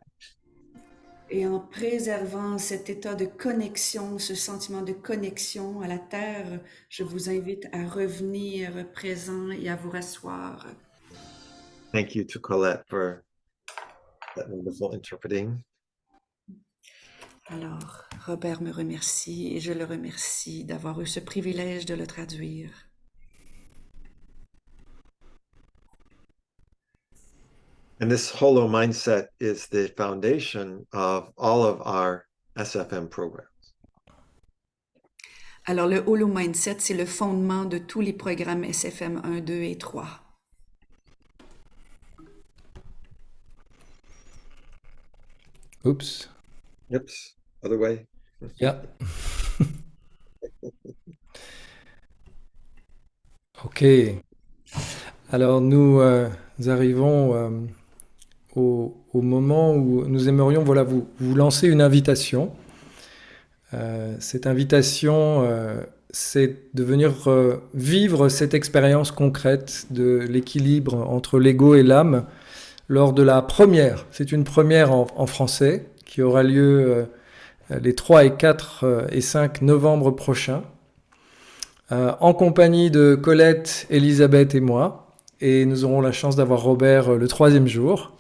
Et en préservant cet état de connexion, ce sentiment de connexion à la terre, je vous invite à revenir présent et à vous rasseoir.
Thank you to Colette for that wonderful interpreting.
Alors, Robert me remercie et je le remercie d'avoir eu ce privilège de le traduire.
And this holo mindset is the foundation of all of our SFM programs.
Alors, le Holo Mindset, c'est le fondement de tous les programmes SFM 1, 2 et 3.
Oups.
Oops, other way.
Yeah. Ok. Alors nous arrivons au moment où nous aimerions vous lancer une invitation. Cette invitation, c'est de venir vivre cette expérience concrète de l'équilibre entre l'ego et l'âme lors de la première, c'est une première en français, qui aura lieu les 3 et 4 et 5 novembre prochains, en compagnie de Colette, Elisabeth et moi. Et nous aurons la chance d'avoir Robert le 3e jour.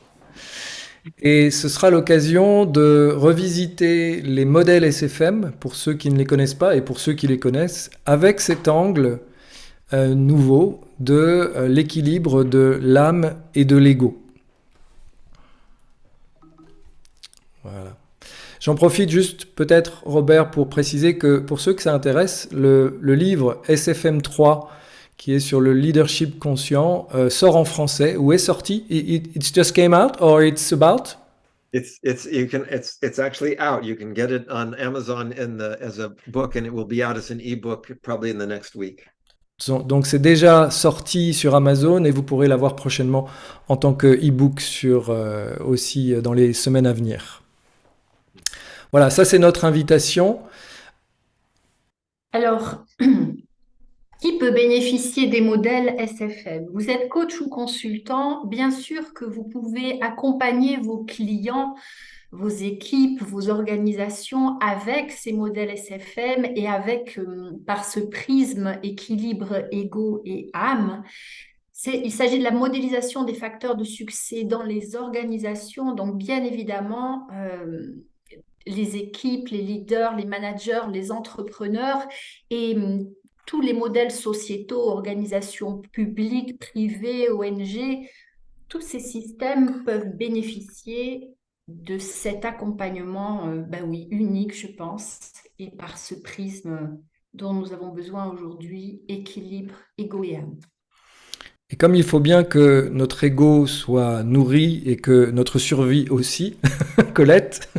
Et ce sera l'occasion de revisiter les modèles SFM, pour ceux qui ne les connaissent pas et pour ceux qui les connaissent, avec cet angle nouveau de l'équilibre de l'âme et de l'ego. Voilà. J'en profite juste peut-être, Robert, pour préciser que pour ceux que ça intéresse, le livre SFM 3, qui est sur le leadership conscient, sort en français, ou est sorti. It's just came out, or it's about?
It's actually out. You can get it on Amazon as a book, and it will be out as an ebook probably in the next week.
Donc c'est déjà sorti sur Amazon et vous pourrez l'avoir prochainement en tant que e-book aussi dans les semaines à venir. Voilà, ça c'est notre invitation.
Alors, qui peut bénéficier des modèles SFM? Vous êtes coach ou consultant, bien sûr que vous pouvez accompagner vos clients, vos équipes, vos organisations avec ces modèles SFM et avec, par ce prisme équilibre ego et âme. Il s'agit de la modélisation des facteurs de succès dans les organisations. Donc, bien évidemment, les équipes, les leaders, les managers, les entrepreneurs et tous les modèles sociétaux, organisations publiques, privées, ONG, tous ces systèmes peuvent bénéficier de cet accompagnement unique, je pense, et par ce prisme dont nous avons besoin aujourd'hui, équilibre, ego et âme.
Et comme il faut bien que notre ego soit nourri et que notre survie aussi, Colette,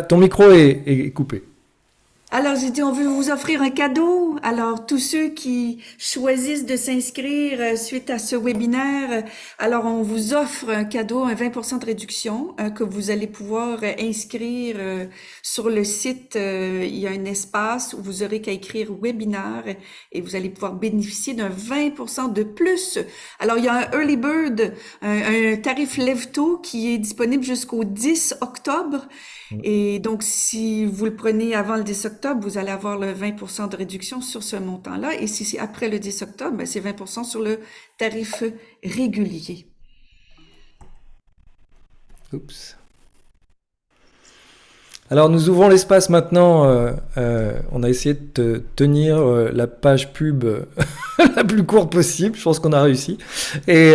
ton micro est coupé.
Alors, j'ai dit, on veut vous offrir un cadeau. Alors, tous ceux qui choisissent de s'inscrire suite à ce webinaire, alors on vous offre un cadeau, un 20% de réduction que vous allez pouvoir inscrire sur le site. Il y a un espace où vous aurez qu'à écrire webinaire et vous allez pouvoir bénéficier d'un 20% de plus. Alors, il y a un early bird, un tarif lève-tôt qui est disponible jusqu'au 10 octobre. Et donc, si vous le prenez avant le 10 octobre, vous allez avoir le 20% de réduction sur ce montant-là. Et si c'est après le 10 octobre, c'est 20% sur le tarif régulier.
Oups. Alors, nous ouvrons l'espace maintenant. On a essayé de tenir la page pub la plus courte possible. Je pense qu'on a réussi. Et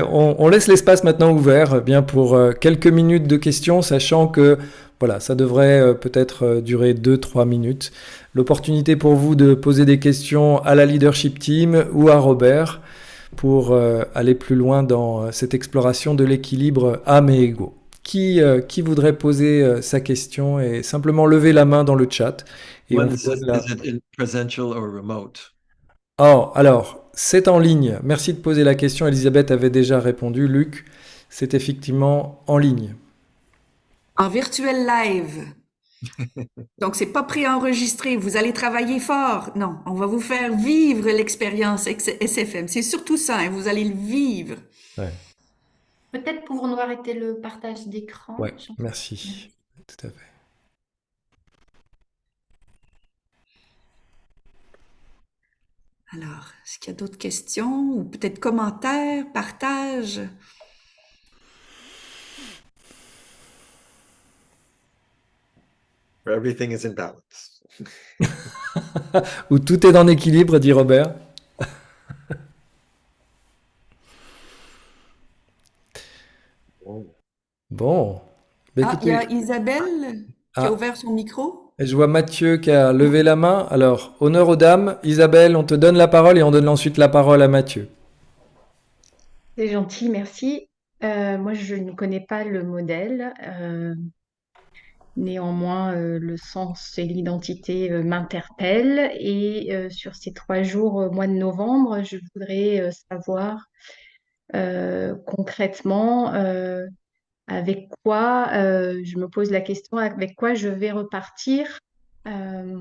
on laisse l'espace maintenant ouvert bien pour quelques minutes de questions, sachant que voilà, ça devrait peut-être durer 2-3 minutes. L'opportunité pour vous de poser des questions à la leadership team ou à Robert pour aller plus loin dans cette exploration de l'équilibre âme et ego. Qui voudrait poser sa question et simplement lever la main dans le chat. Et
Is it in presential or remote?
Oh, alors, c'est en ligne. Merci de poser la question. Elisabeth avait déjà répondu. Luc, c'est effectivement en ligne.
En virtuel live. Donc, c'est pas préenregistré. Vous allez travailler fort. Non, on va vous faire vivre l'expérience SFM. C'est surtout ça, hein, vous allez le vivre.
Ouais.
Peut-être pouvons-nous arrêter le partage d'écran?
Ouais, merci. Tout à fait.
Alors, est-ce qu'il y a d'autres questions ou peut-être commentaires, partages?
where everything is in balance.
Où tout est en équilibre, dit Robert. Bon. Bah,
Ah, il y
écoutez,
a Isabelle qui a
ah,
ouvert son micro.
et je vois Mathieu qui a levé la main. Alors, honneur aux dames. Isabelle, on te donne la parole et on donne ensuite la parole à Mathieu.
C'est gentil, merci. Moi, je ne connais pas le modèle. Néanmoins, le sens et l'identité m'interpellent. Et sur ces 3 jours au mois de novembre, je voudrais savoir concrètement avec quoi, je me pose la question, avec quoi je vais repartir. Euh,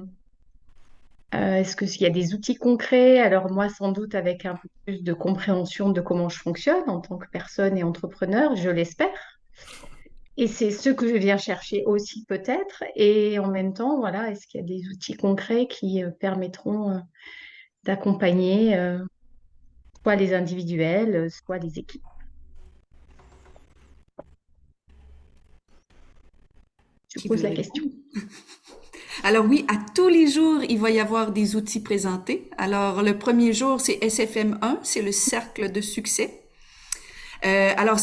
Est-ce qu'il y a des outils concrets? Alors moi, sans doute avec un peu plus de compréhension de comment je fonctionne en tant que personne et entrepreneur, je l'espère. Et c'est ce que je viens chercher aussi peut-être. Et en même temps, voilà, est-ce qu'il y a des outils concrets qui permettront d'accompagner soit les individuels, soit les équipes? Je
Qui
pose
veut
la
répondre?
question.
Alors oui, à tous les jours, il va y avoir des outils présentés. Alors le premier jour, c'est SFM1, c'est le cercle de succès. Alors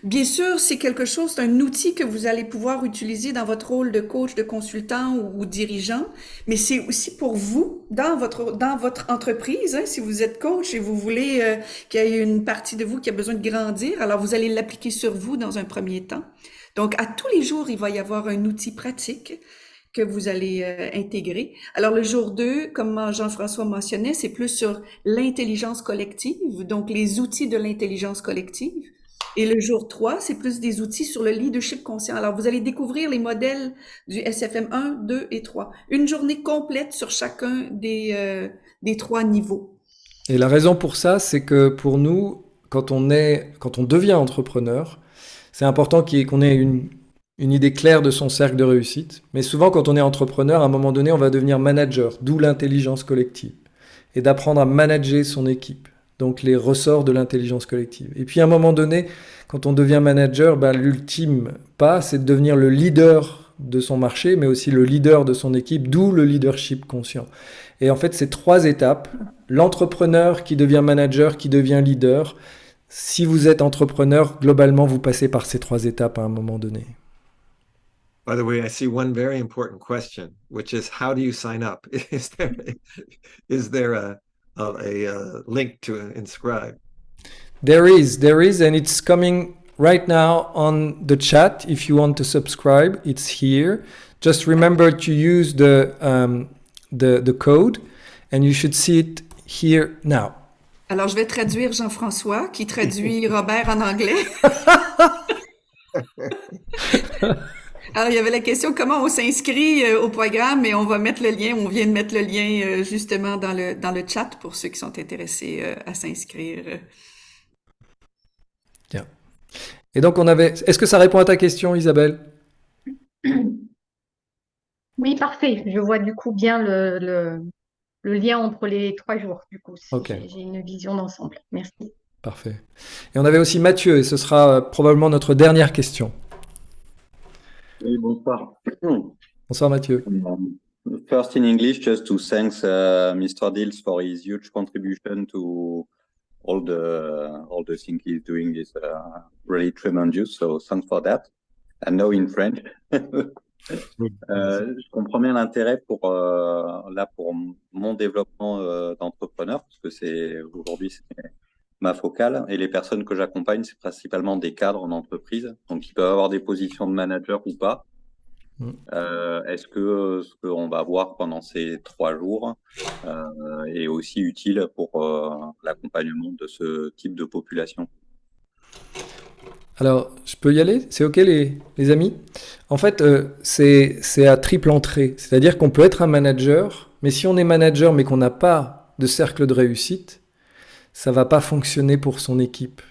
bien sûr, c'est quelque chose, c'est un outil que vous allez pouvoir utiliser dans votre rôle de coach, de consultant ou dirigeant, mais c'est aussi pour vous dans votre entreprise. Hein, si vous êtes coach et vous voulez qu'il y ait une partie de vous qui a besoin de grandir, alors vous allez l'appliquer sur vous dans un premier temps. Donc à tous les jours, il va y avoir un outil pratique que vous allez intégrer. Alors le jour 2, comme Jean-François mentionnait, c'est plus sur l'intelligence collective, donc les outils de l'intelligence collective. Et le jour 3, c'est plus des outils sur le leadership conscient. Alors vous allez découvrir les modèles du SFM 1, 2 et 3. Une journée complète sur chacun des 3 niveaux.
Et la raison pour ça, c'est que pour nous, quand on devient entrepreneur, c'est important qu'on ait une idée claire de son cercle de réussite. Mais souvent, quand on est entrepreneur, à un moment donné, on va devenir manager, d'où l'intelligence collective. Et d'apprendre à manager son équipe. Donc, les ressorts de l'intelligence collective. Et puis, à un moment donné, quand on devient manager, l'ultime pas, c'est de devenir le leader de son marché, mais aussi le leader de son équipe, d'où le leadership conscient. Et en fait, c'est 3 étapes. L'entrepreneur qui devient manager, qui devient leader. Si vous êtes entrepreneur, globalement, vous passez par ces 3 étapes à un moment donné.
By the way, I see one very important question, which is how do you sign up? Is there a link to inscribe?
There is, and it's coming right now on the chat. If you want to subscribe, it's here. Just remember to use the code, and you should see it here now.
Alors je vais traduire Jean-François, qui traduit Robert en anglais. Alors, il y avait la question comment on s'inscrit au programme, et on va mettre le lien, on vient de mettre le lien justement dans le chat pour ceux qui sont intéressés à s'inscrire.
Bien. Et donc, est-ce que ça répond à ta question, Isabelle?
Oui, parfait. Je vois du coup bien le lien entre les 3 jours, du coup, si
Ok.
j'ai une vision d'ensemble. Merci.
Parfait. Et on avait aussi Mathieu, et ce sera probablement notre dernière question.
Oui, bonsoir.
Bonsoir Mathieu.
First in English, just to thank Mr. Dills for his huge contribution to all the things he's doing is really tremendous. So thanks for that. And now in French. Je comprends bien l'intérêt pour mon développement d'entrepreneur, parce que aujourd'hui c'est ma focale, et les personnes que j'accompagne, c'est principalement des cadres en entreprise, donc ils peuvent avoir des positions de manager ou pas. Est-ce que ce qu'on va voir pendant ces 3 jours est aussi utile pour l'accompagnement de ce type de population?
Alors, je peux y aller? C'est OK les amis? En fait, c'est à triple entrée. C'est-à-dire qu'on peut être un manager, mais si on est manager mais qu'on n'a pas de cercle de réussite, ça va pas fonctionner pour son équipe.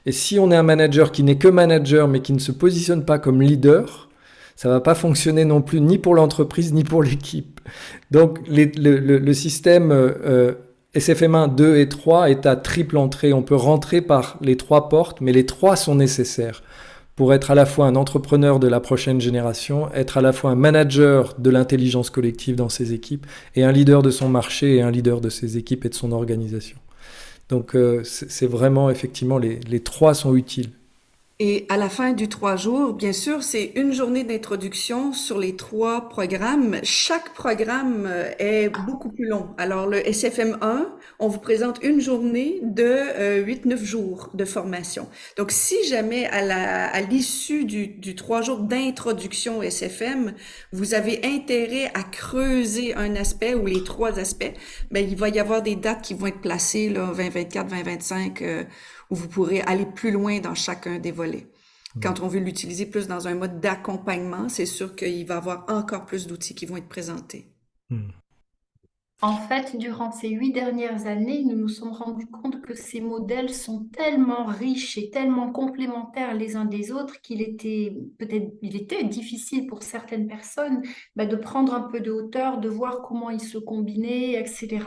Et si on est un manager qui n'est que manager mais qui ne se positionne pas comme leader, ça va pas fonctionner non plus ni pour l'entreprise ni pour l'équipe. Donc le système SFM1, 2 et 3 est à triple entrée. On peut rentrer par les 3 portes, mais les 3 sont nécessaires pour être à la fois un entrepreneur de la prochaine génération, être à la fois un manager de l'intelligence collective dans ses équipes et un leader de son marché et un leader de ses équipes et de son organisation. Donc c'est vraiment, effectivement, les trois sont utiles.
Et à la fin du 3 jours, bien sûr, c'est une journée d'introduction sur les 3 programmes. Chaque programme est beaucoup plus long. Alors, le SFM 1, on vous présente une journée de 8-9 jours de formation. Donc, si jamais à l'issue du 3 jours d'introduction au SFM, vous avez intérêt à creuser un aspect ou les 3 aspects, ben, il va y avoir des dates qui vont être placées, là, 2024, 2025, où vous pourrez aller plus loin dans chacun des volets. Quand on veut l'utiliser plus dans un mode d'accompagnement, c'est sûr qu'il va y avoir encore plus d'outils qui vont être présentés.
En fait, durant ces 8 dernières années, nous nous sommes rendus compte que ces modèles sont tellement riches et tellement complémentaires les uns des autres qu'il était difficile pour certaines personnes de prendre un peu de hauteur, de voir comment ils se combinaient, etc.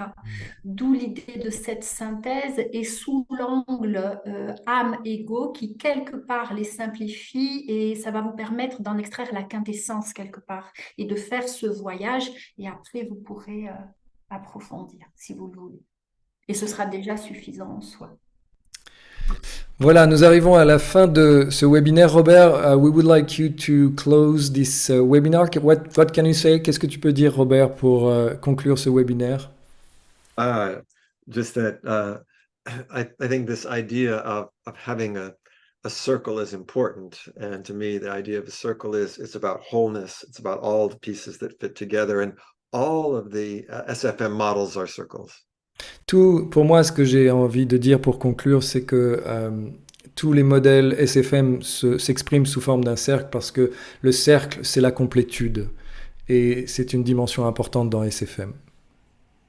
D'où l'idée de cette synthèse et sous l'angle âme-ego qui quelque part les simplifie et ça va vous permettre d'en extraire la quintessence quelque part et de faire ce voyage et après vous pourrez approfondir si vous le voulez. Et ce sera déjà suffisant en soi.
Voilà, nous arrivons à la fin de ce webinaire. Robert, we would like you to close this webinar. What can you say? Qu'est-ce que tu peux dire, Robert, pour conclure ce webinaire?
Just that I think this idea of having a circle is important. And to me, the idea of a circle it's about wholeness. It's about all the pieces that fit together. And all of the SFM models are circles.
Pour moi, ce que j'ai envie de dire pour conclure, c'est que tous les modèles SFM s'expriment sous forme d'un cercle parce que le cercle, c'est la complétude. Et c'est une dimension importante dans SFM.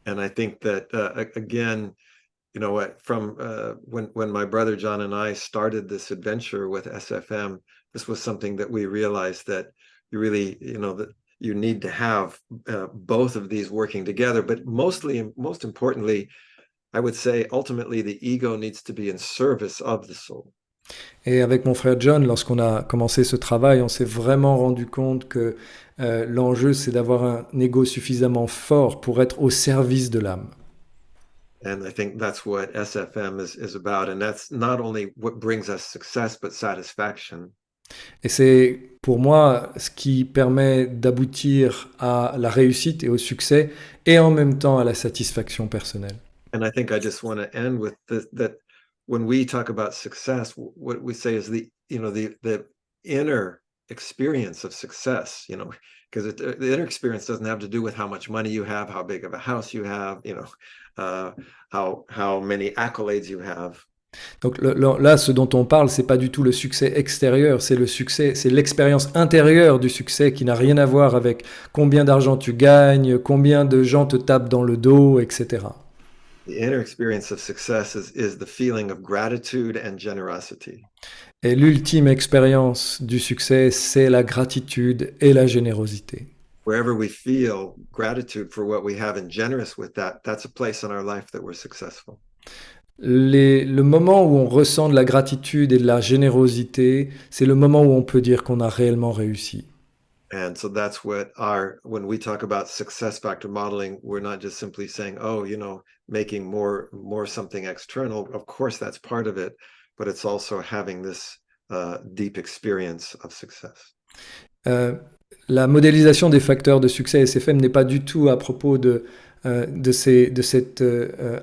And I think that, again, you know what, from when my brother John and I started this adventure with SFM, this was something that we realized that you really, that you need to have both of these working together, but most importantly, I would say ultimately the ego needs to be in service of the soul.
Et avec mon frère John, lorsqu'on a commencé ce travail, on s'est vraiment rendu compte que l'enjeu, c'est d'avoir un ego suffisamment fort pour être au service de l'âme.
And I think that's what SFM is about, and that's not only what brings us success, but satisfaction.
Et c'est pour moi ce qui permet d'aboutir à la réussite et au succès et en même temps à la satisfaction personnelle.
And I think I just want to end with that when we talk about success, what we say is the inner experience of success, because the inner experience doesn't have to do with how much money you have, how big of a house you have, how many accolades you have.
Donc là, ce dont on parle, c'est pas du tout le succès extérieur, c'est le succès, c'est l'expérience intérieure du succès qui n'a rien à voir avec combien d'argent tu gagnes, combien de gens te tapent dans le dos, etc.
The inner experience of success is the feeling of gratitude and generosity.
Et l'ultime expérience du succès, c'est la gratitude et la générosité.
Wherever we feel gratitude for what we have and generous with that, that's a place in our life that we're successful.
Le moment où on ressent de la gratitude et de la générosité, c'est le moment où on peut dire qu'on a réellement réussi.
And so that's what when we talk about success factor modeling, we're not just simply saying, oh, making more something external. Of course, that's part of it, but it's also having this deep experience of success.
La modélisation des facteurs de succès SFM n'est pas du tout à propos de cette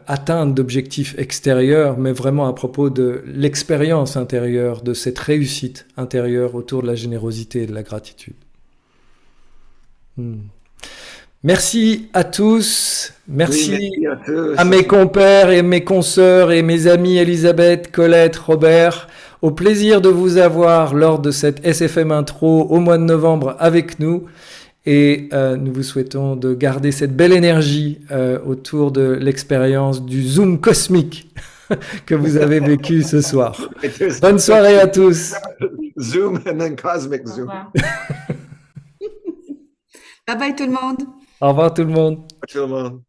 atteinte d'objectifs extérieurs, mais vraiment à propos de l'expérience intérieure, de cette réussite intérieure autour de la générosité et de la gratitude. Merci à tous, merci à mes compères et mes consoeurs et mes amis Elisabeth, Colette, Robert. Au plaisir de vous avoir lors de cette SFM Intro au mois de novembre avec nous. Et nous vous souhaitons de garder cette belle énergie autour de l'expérience du Zoom cosmique que vous avez vécu ce soir. Bonne soirée à tous.
Zoom and then cosmic Zoom.
Bye bye tout le monde.
Au revoir tout le monde.
Tout le monde.